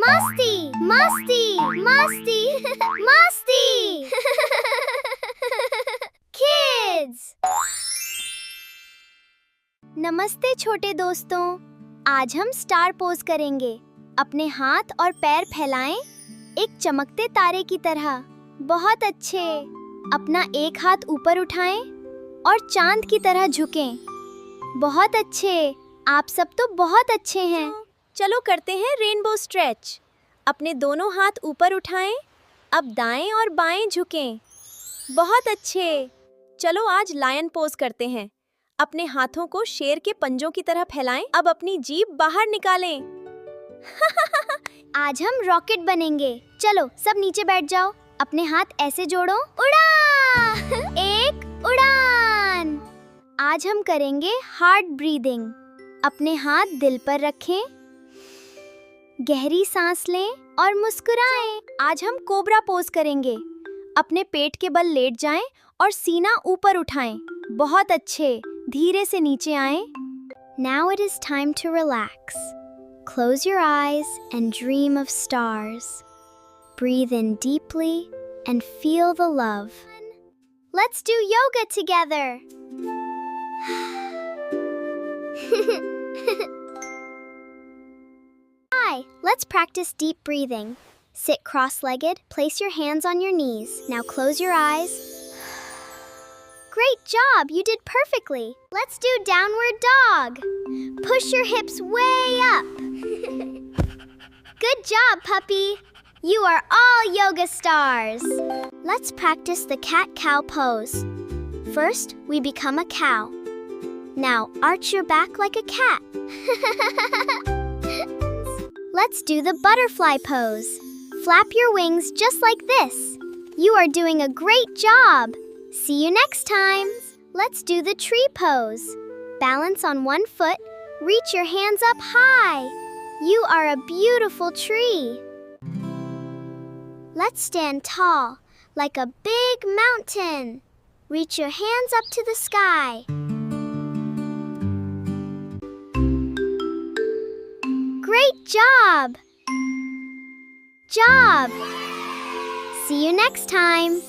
Masti, Masti, Masti, Masti. Kids. नमस्ते छोटे दोस्तों, आज हम स्टार पोज करेंगे। अपने हाथ और पैर फैलाएं, एक चमकते तारे की तरह। बहुत अच्छे। अपना एक हाथ ऊपर उठाएं और चांद की तरह झुकें। बहुत अच्छे। आप सब तो बहुत अच्छे हैं। चलो करते हैं रेनबो स्ट्रेच। अपने दोनों हाथ ऊपर उठाएं, अब दाएं और बाएं झुकें। बहुत अच्छे। चलो आज लायन पोज करते हैं। अपने हाथों को शेर के पंजों की तरह फैलाएं, अब अपनी जीभ बाहर निकालें। आज हम रॉकेट बनेंगे। चलो सब नीचे बैठ जाओ, अपने हाथ ऐसे जोड़ो। उड़ा! एक उड़ान। आज हम करेंगे हार्ड ब्रीदिंग। अपने हाथ दिल पर रखें, गहरी सांस लें और मुस्कुराएं। आज हम कोबरा पोज करेंगे। अपने पेट के बल लेट जाएं और सीना ऊपर उठाएं। बहुत अच्छे। धीरे से नीचे आएं। Now it is time to relax. Close your eyes and dream of stars. Breathe in deeply and feel the love. Let's do yoga together. Hi, let's practice deep breathing. Sit cross-legged, place your hands on your knees. Now close your eyes. Great job, you did perfectly. Let's do downward dog. Push your hips way up. Good job, puppy. You are all yoga stars. Let's practice the cat-cow pose. First, we become a cow. Now, arch your back like a cat. Let's do the butterfly pose. Flap your wings just like this. You are doing a great job. See you next time. Let's do the tree pose. Balance on one foot. Reach your hands up high. You are a beautiful tree. Let's stand tall, like a big mountain. Reach your hands up to the sky. Great job! See you next time.